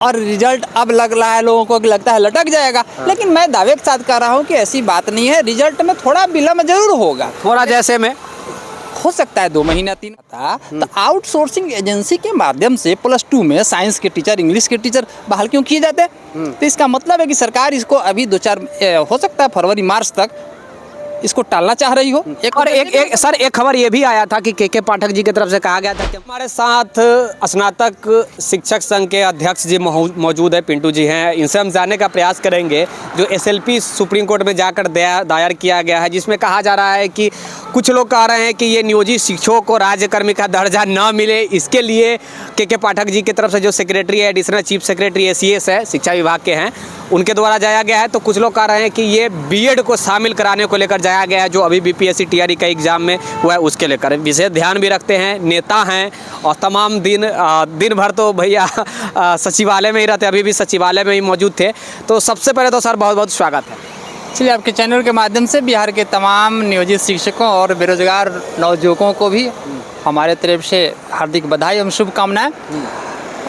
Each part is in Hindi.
और रिजल्ट अब लग रहा है लोगों को कि लगता है लटक जाएगा। लेकिन मैं दावे के साथ कह रहा हूँ कि ऐसी बात नहीं है, रिजल्ट में थोड़ा विलम्ब जरूर होगा। थोड़ा जैसे में हो सकता है 2 महीना 3 था। तो आउटसोर्सिंग एजेंसी के माध्यम से +2 में साइंस के टीचर, इंग्लिश के टीचर बहाल क्यों किए जाते हैं? तो इसका मतलब है कि सरकार इसको अभी 2-4 हो सकता है फरवरी मार्च तक इसको टालना चाह रही हो। एक खबर ये भी आया था कि के पाठक जी की तरफ से कहा गया था कि हमारे साथ स्नातक शिक्षक संघ के अध्यक्ष जी मौजूद है, पिंटू जी हैं। इनसे हम जानने का प्रयास करेंगे जो SLP सुप्रीम कोर्ट में जाकर दायर किया गया है, जिसमें कहा जा रहा है कि कुछ लोग कह रहे हैं कि ये नियोजित शिक्षकों को राज्यकर्मी का दर्जा न मिले, इसके लिए के पाठक जी की तरफ से जो सेक्रेटरी है, एडिशनल चीफ सेक्रेटरी SES है, शिक्षा विभाग के हैं, उनके द्वारा जाया गया है। तो कुछ लोग कह रहे हैं कि ये BEd को शामिल कराने को लेकर जाया गया है, जो अभी BPSC TRE का एग्ज़ाम में हुआ है उसके लेकर। विशेष ध्यान भी रखते हैं, नेता हैं और तमाम दिन भर तो भैया सचिवालय में ही रहते, अभी भी सचिवालय में ही मौजूद थे। तो सबसे पहले तो सर बहुत बहुत स्वागत है। इसलिए आपके चैनल के माध्यम से बिहार के तमाम नियोजित शिक्षकों और बेरोजगार नवयुवकों को भी हमारे तरफ से हार्दिक बधाई एवं शुभकामनाएं।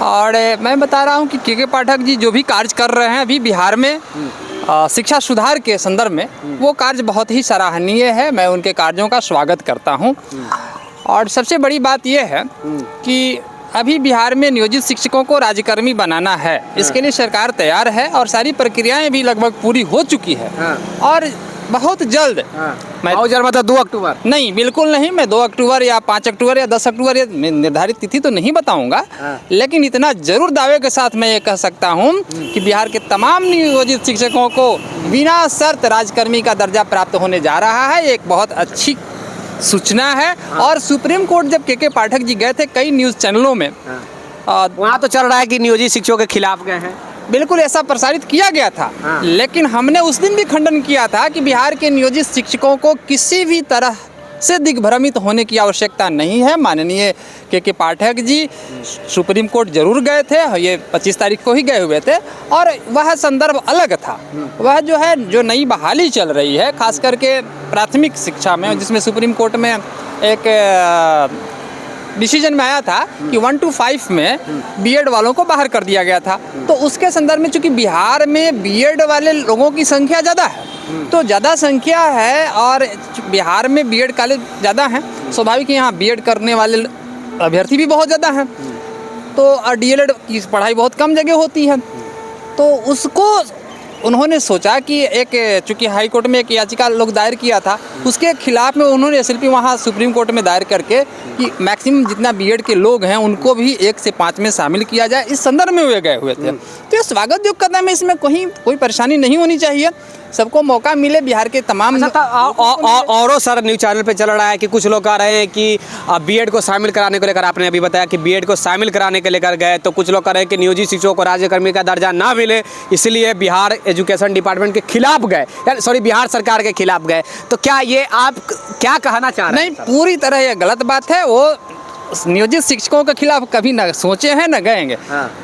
और मैं बता रहा हूं कि के पाठक जी जो भी कार्य कर रहे हैं अभी बिहार में शिक्षा सुधार के संदर्भ में, वो कार्य बहुत ही सराहनीय है। मैं उनके कार्यों का स्वागत करता हूं। और सबसे बड़ी बात यह है कि अभी बिहार में नियोजित शिक्षकों को राज्यकर्मी बनाना है, इसके लिए सरकार तैयार है और सारी प्रक्रियाएं भी लगभग पूरी हो चुकी है। और बहुत जल्द मैं 2 अक्टूबर नहीं, बिल्कुल नहीं, मैं 2 अक्टूबर या 5 अक्टूबर या 10 अक्टूबर या निर्धारित तिथि तो नहीं बताऊंगा, लेकिन इतना जरूर दावे के साथ मैं ये कह सकता हूं कि बिहार के तमाम नियोजित शिक्षकों को बिना शर्त राज्यकर्मी का दर्जा प्राप्त होने जा रहा है। एक बहुत अच्छी सूचना है। और सुप्रीम कोर्ट जब के पाठक जी गए थे, कई न्यूज़ चैनलों में वहाँ तो चल रहा है कि नियोजित शिक्षकों के खिलाफ गए हैं। बिल्कुल ऐसा प्रसारित किया गया था। लेकिन हमने उस दिन भी खंडन किया था कि बिहार के नियोजित शिक्षकों को किसी भी तरह से दिग्भ्रमित होने की आवश्यकता नहीं है। माननीय के पाठक जी सुप्रीम कोर्ट जरूर गए थे, ये 25 तारीख को ही गए हुए थे, और वह संदर्भ अलग था। वह जो है, जो नई बहाली चल रही है खास करके प्राथमिक शिक्षा में, जिसमें सुप्रीम कोर्ट में एक डिसीजन में आया था कि 1 to 5 में BEd वालों को बाहर कर दिया गया था। तो उसके संदर्भ में चूंकि बिहार में BEd वाले लोगों की संख्या ज़्यादा है, तो ज़्यादा संख्या है और बिहार में BEd कॉलेज ज़्यादा हैं, स्वाभाविक है यहाँ BEd करने वाले अभ्यर्थी भी बहुत ज़्यादा हैं। तो DLED की पढ़ाई बहुत कम जगह होती है। तो उसको उन्होंने सोचा कि चूँकि हाई कोर्ट में एक याचिका लोग दायर किया था, उसके खिलाफ में उन्होंने SLP वहाँ सुप्रीम कोर्ट में दायर करके कि मैक्सिमम जितना BEd के लोग हैं उनको भी 1 से 5 में शामिल किया जाए, इस संदर्भ में वे गए हुए थे। तो ये स्वागत जो कदम है, इसमें कोई परेशानी नहीं होनी चाहिए, सबको मौका मिले। बिहार के तमाम और सर न्यूज़ चैनल पे चल रहा है कि कुछ लोग कह रहे हैं कि BEd को शामिल कराने को लेकर, आपने अभी बताया कि BEd को शामिल कराने के लेकर गए, तो कुछ लोग कह रहे हैं कि नियोजित शिक्षकों को राज्यकर्मी का दर्जा ना मिले, इसलिए बिहार एजुकेशन डिपार्टमेंट के खिलाफ गए, सॉरी बिहार सरकार के खिलाफ गए। तो क्या ये आप क्या कहना चाह रहे हैं? नहीं, पूरी तरह ये गलत बात है। वो नियोजित शिक्षकों के खिलाफ कभी न सोचे हैं न गएंगे।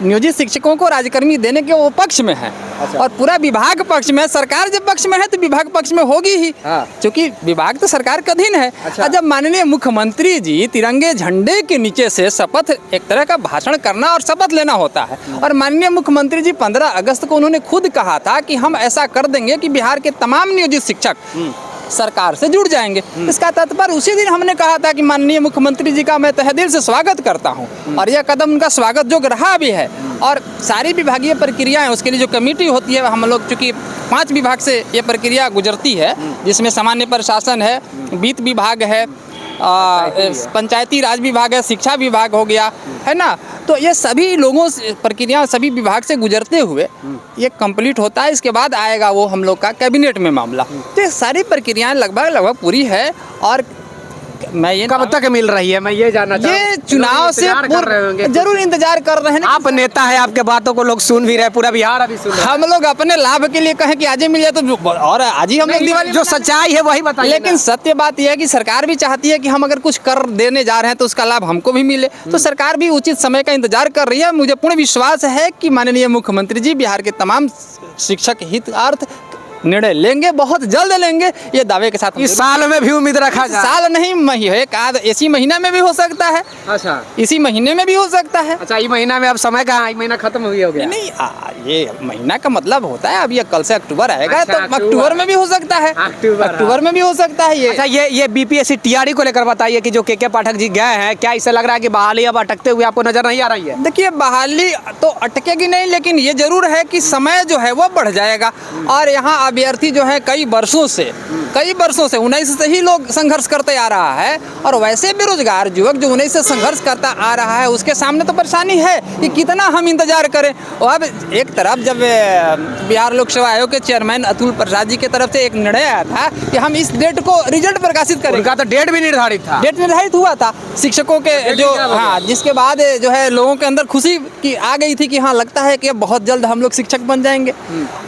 नियोजित शिक्षकों को राज्यकर्मी देने के वो पक्ष में है। और पूरा विभाग पक्ष में है। सरकार जब पक्ष में है तो विभाग पक्ष में होगी ही, क्योंकि विभाग तो सरकार का अधीन है। और जब माननीय मुख्यमंत्री जी तिरंगे झंडे के नीचे से शपथ, एक तरह का भाषण करना और शपथ लेना होता है, और माननीय मुख्यमंत्री जी 15 अगस्त को उन्होंने खुद कहा था कि हम ऐसा कर देंगे कि बिहार के तमाम नियोजित शिक्षक सरकार से जुड़ जाएंगे। इसका तात्पर्य उसी दिन हमने कहा था कि माननीय मुख्यमंत्री जी का मैं तहे दिल से स्वागत करता हूं, और यह कदम उनका स्वागत योग्य रहा भी है। और सारी विभागीय प्रक्रियाएं, उसके लिए जो कमेटी होती है, हम लोग चूँकि 5 विभाग से ये प्रक्रिया गुजरती है, जिसमें सामान्य प्रशासन है, वित्त विभाग है, पंचायती राज विभाग है, शिक्षा विभाग हो गया, है ना। तो ये सभी लोगों से प्रक्रिया सभी विभाग से गुजरते हुए ये कंप्लीट होता है। इसके बाद आएगा वो हम लोग का कैबिनेट में मामला। तो ये सारी प्रक्रियाएं लगभग पूरी है। और मैं ये कब तक मिल रही है, मैं ये जानना चाहूँ। ये चुनाव से जरूर इंतजार कर रहे हैं। आप नेता है, आपके बातों को लोग सुन भी रहे, पूरा बिहार अभी सुन रहा है। हम लोग अपने लाभ के लिए कहें कि आज ही मिल जाए तो, और आज ही हम लोग दिवाली, जो सच्चाई है वही बताइए। लेकिन सत्य बात यह है कि सरकार भी चाहती है कि हम अगर कुछ कर देने जा रहे हैं तो उसका लाभ हमको भी मिले। तो सरकार भी उचित समय का इंतजार कर रही है। मुझे पूर्ण विश्वास है कि माननीय मुख्यमंत्री जी बिहार के तमाम शिक्षक हितार्थ निर्णय लेंगे, बहुत जल्द लेंगे, ये दावे के साथ हम इस साल में भी उम्मीद रखा जाए। साल नहीं, एक आध इसी महीना में भी हो सकता है। अच्छा, इसी महीने में भी हो सकता है। अच्छा, ये महीना में अब समय कहाँ, महीना खत्म हो गया। नहीं, ये महीना का मतलब होता है अब ये कल से अक्टूबर आएगा, अच्छा, तो अक्टूबर में भी हो सकता है। अक्टूबर में भी हो सकता है ये। अच्छा, ये बीपीएससी टीआरई को लेकर बताइए कि जो के पाठक जी गए हैं, क्या इससे लग रहा है कि बहाली अब अटकते हुए आपको नजर नहीं आ रही है? देखिए, बहाली तो अटकेगी नहीं, लेकिन ये जरूर है कि समय जो है वो बढ़ जाएगा। और यहाँ अभ्यर्थी जो है कई वर्षों से 19 से ही लोग संघर्ष करते आ रहा है, और वैसे बेरोजगार युवक जो 19 से संघर्ष करता आ रहा है, उसके सामने तो परेशानी है कि कितना हम इंतजार करें। और अब एक तरफ जब बिहार लोक सेवा आयोग के चेयरमैन अतुल प्रसाद जी की तरफ से एक निर्णय आया था कि हम इस डेट को रिजल्ट प्रकाशित करेंगे, उनका तो डेट भी निर्धारित था। डेट निर्धारित हुआ था शिक्षकों के जो, हाँ, जिसके बाद जो है लोगों के अंदर खुशी की आ गई थी कि हाँ, लगता है कि अब बहुत जल्द हम लोग शिक्षक बन जाएंगे।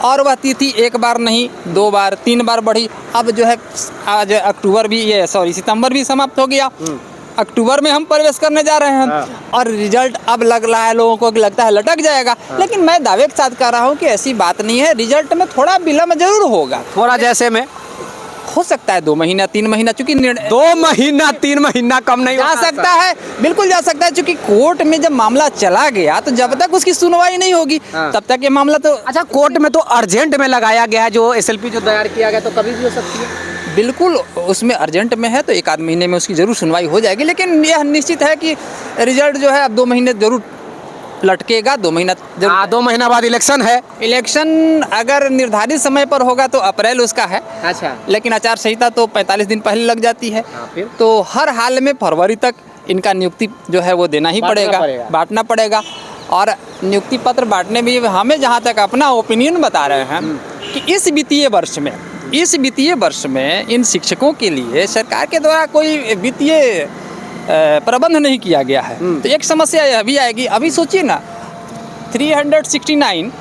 और वह तिथि एक बार नहीं, 2 बार 3 बार बढ़ी। अब जो है आज सितंबर भी समाप्त हो गया, अक्टूबर में हम प्रवेश करने जा रहे हैं। और रिजल्ट अब लग रहा है लोगों को कि लगता है लटक जाएगा। लेकिन मैं दावे के साथ कह रहा हूँ कि ऐसी बात नहीं है, रिजल्ट में थोड़ा विलम्ब जरूर होगा। थोड़ा जैसे में हो सकता है 2 महीना 3 महीना, चूंकि 2 महीना 3 महीना कम नहीं जा सकता है, बिल्कुल जा सकता है। चूंकि कोर्ट में जब मामला चला गया तो जब तक उसकी सुनवाई नहीं होगी तब तक ये मामला तो। अच्छा, कोर्ट में तो अर्जेंट में लगाया गया है, जो एसएलपी जो तैयार किया गया, तो कभी भी हो सकती है। बिल्कुल, उसमें अर्जेंट में है तो 1 आध महीने में उसकी जरूर सुनवाई हो जाएगी। लेकिन यह निश्चित है कि रिजल्ट जो है अब 2 महीने जरूर लटकेगा। 2 महीना 2 महीना बाद इलेक्शन है। इलेक्शन अगर निर्धारित समय पर होगा तो अप्रैल उसका है। अच्छा, लेकिन आचार संहिता तो 45 दिन पहले लग जाती है। फिर? तो हर हाल में फरवरी तक इनका नियुक्ति जो है वो देना ही बांटना पड़ेगा। और नियुक्ति पत्र बांटने में हमें जहाँ तक अपना ओपिनियन बता रहे हैं कि इस वित्तीय वर्ष में इन शिक्षकों के लिए सरकार के द्वारा कोई वित्तीय प्रबंध नहीं किया गया है। तो एक समस्या यह भी आएगी। अभी सोचिए ना, 369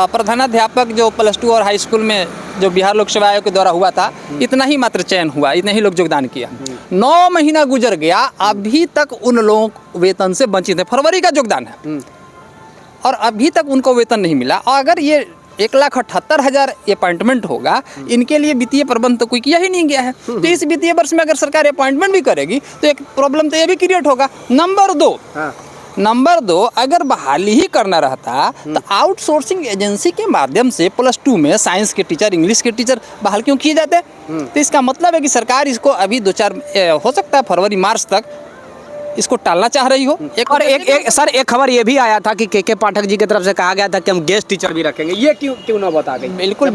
प्रधानाध्यापक जो +2 और हाई स्कूल में जो बिहार लोक सेवा आयोग के द्वारा हुआ था, इतना ही मात्र चयन हुआ, इतने ही लोग योगदान किया। 9 महीना गुजर गया, अभी तक उन लोगों को वेतन से वंचित है। फरवरी का योगदान है और अभी तक उनको वेतन नहीं मिला। और अगर ये 1,78,000 अपॉइंटमेंट होगा, इनके लिए वित्तीय प्रबंध तो कोई किया ही नहीं गया है। तो इस वित्तीय वर्ष में अगर सरकार अपॉइंटमेंट भी करेगी तो एक प्रॉब्लम तो ये भी क्रिएट होगा। नंबर 2, अगर बहाली ही करना रहता तो आउटसोर्सिंग एजेंसी के माध्यम से +2 में साइंस के टीचर, इंग्लिश के टीचर बहाल क्यों किए जाते? तो इसका मतलब है कि सरकार इसको अभी 2-4 हो सकता है फरवरी मार्च तक इसको टालना चाह रही हो। एक खबर ये भी आया था कि के पाठक जी की तरफ से कहा गया था कि हम गेस्ट टीचर भी रखेंगे। ये क्यों ना बता गई? बिल्कुल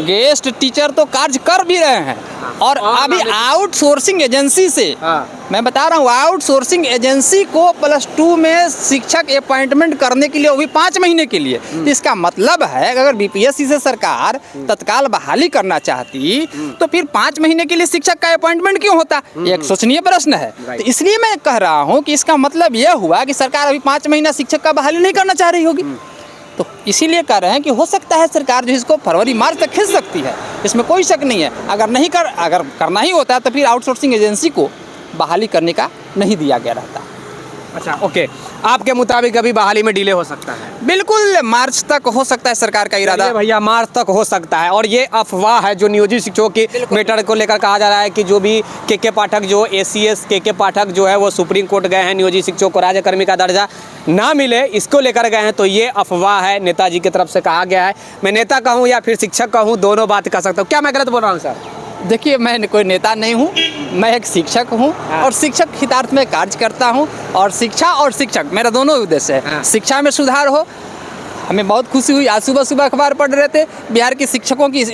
गेस्ट टीचर तो कार्य कर भी रहे हैं। और अभी आउटसोर्सिंग एजेंसी से मैं बता रहा हूँ, आउटसोर्सिंग एजेंसी को +2 में शिक्षक अपॉइंटमेंट करने के लिए, वो भी 5 महीने के लिए। तो इसका मतलब है कि अगर बीपीएससी से सरकार तत्काल बहाली करना चाहती तो फिर 5 महीने के लिए शिक्षक का अपॉइंटमेंट क्यों होता? एक सोचनीय प्रश्न है। तो इसलिए मैं कह रहा हूँ कि इसका मतलब यह हुआ कि सरकार अभी 5 महीना शिक्षक का बहाली नहीं करना चाह रही होगी। तो इसीलिए कह रहे हैं कि हो सकता है सरकार जो इसको फरवरी मार्च तक खींच सकती है, इसमें कोई शक नहीं है। अगर करना ही होता तो फिर आउटसोर्सिंग एजेंसी को बहाली करने का नहीं दिया गया रहता। अच्छा, ओके, आपके मुताबिक अभी बहाली में डिले हो सकता है? बिल्कुल, मार्च तक हो सकता है सरकार का इरादा। भैया, मार्च तक हो सकता है। और ये अफवाह है जो नियोजित शिक्षकों की मैटर को लेकर कहा जा रहा है कि जो भी के पाठक, जो ACS के पाठक जो है वो सुप्रीम कोर्ट गए हैं, नियोजित शिक्षकों को राज्यकर्मी का दर्जा ना मिले इसको लेकर गए हैं। तो ये अफवाह है, नेताजी की तरफ से कहा गया है। मैं नेता कहूँ या फिर शिक्षक कहूँ, दोनों बात कर सकता हूँ। क्या मैं गलत बोल रहा हूँ सर? देखिए, मैं कोई नेता नहीं हूँ, मैं एक शिक्षक हूँ और शिक्षक हितार्थ में कार्य करता हूँ। और शिक्षा और शिक्षक मेरा दोनों उद्देश्य है। शिक्षा में सुधार हो, हमें बहुत खुशी हुई। आज सुबह अखबार पढ़ रहे थे, बिहार के शिक्षकों की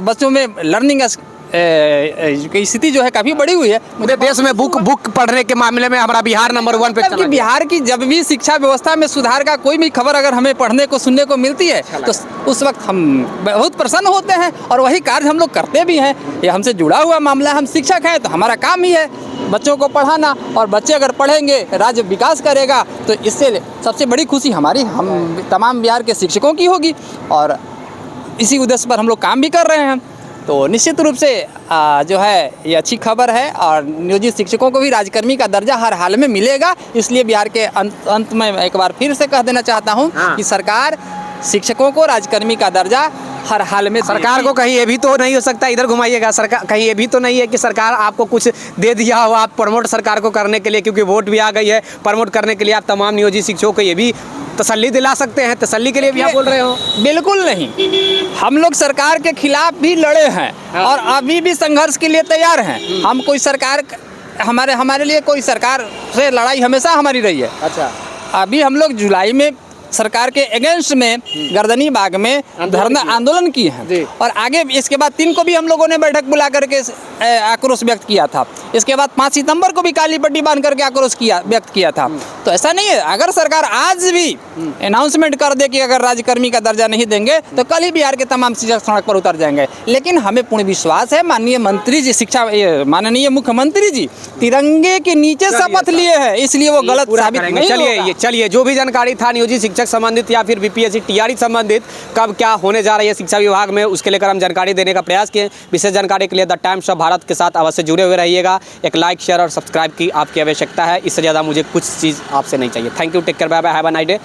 बच्चों में लर्निंग की स्थिति जो है काफ़ी बढ़ी हुई है। मुझे देश में बुक पढ़ने के मामले में हमारा बिहार नंबर 1 पे चला गया। बिहार की जब भी शिक्षा व्यवस्था में सुधार का कोई भी खबर अगर हमें पढ़ने को सुनने को मिलती है तो उस वक्त हम बहुत प्रसन्न होते हैं और वही कार्य हम लोग करते भी हैं। ये हमसे जुड़ा हुआ मामला है। हम शिक्षक हैं तो हमारा काम ही है बच्चों को पढ़ाना, और बच्चे अगर पढ़ेंगे राज्य विकास करेगा। तो इससे सबसे बड़ी खुशी हमारी, हम तमाम बिहार के शिक्षकों की होगी और इसी उद्देश्य पर हम लोग काम भी कर रहे हैं। तो निश्चित रूप से जो है ये अच्छी खबर है और नियोजित शिक्षकों को भी राज्यकर्मी का दर्जा हर हाल में मिलेगा। इसलिए बिहार के अंत में एक बार फिर से कह देना चाहता हूँ कि सरकार शिक्षकों को राज्यकर्मी का दर्जा हर हाल में सरकार को कहीं ये भी तो नहीं हो सकता, इधर घुमाइएगा, सरकार कहीं ये भी तो नहीं है कि सरकार आपको कुछ दे दिया हो आप प्रमोट सरकार को करने के लिए, क्योंकि वोट भी आ गई है, प्रमोट करने के लिए आप तमाम नियोजित शिक्षकों को ये भी तसल्ली दिला सकते हैं, तसल्ली के लिए भी आप बोल रहे हो? बिल्कुल नहीं, हम लोग सरकार के खिलाफ भी लड़े हैं और अभी भी संघर्ष के लिए तैयार हैं। हम कोई सरकार हमारे लिए कोई सरकार से लड़ाई हमेशा हमारी रही है। अच्छा, अभी हम लोग जुलाई में सरकार के अगेंस्ट में गर्दनी बाग में धरना आंदोलन किए हैं और आगे इसके बाद 3 को भी हम लोगों ने बैठक बुला करके आक्रोश व्यक्त किया था। इसके बाद 5 सितंबर को भी काली पट्टी बांध करके आक्रोश व्यक्त किया था। तो ऐसा नहीं है, अगर सरकार आज भी अनाउंसमेंट कर दे कि अगर राज्यकर्मी का दर्जा नहीं देंगे तो कल ही बिहार के तमाम शिक्षक सड़क पर उतर जाएंगे। लेकिन हमें पूर्ण विश्वास है, माननीय मंत्री जी माननीय मुख्यमंत्री जी तिरंगे के नीचे शपथ लिए हैं, इसलिए वो गलत साबित नहीं होगा। चलिए जो भी जानकारी था नियोजित शिक्षक संबंधित या फिर बीपीएससी टीआरई संबंधित कब क्या होने जा रही है शिक्षा विभाग में, उसके लेकर हम जानकारी देने का प्रयास किए। विशेष जानकारी के लिए द टाइम्स ऑफ भारत के साथ अवश्य जुड़े हुए रहिएगा। एक लाइक, शेयर और सब्सक्राइब की आपकी आवश्यकता है, इससे ज़्यादा मुझे कुछ चीज़ आपसे नहीं चाहिए। Thank you, take care, bye bye, have a nice day.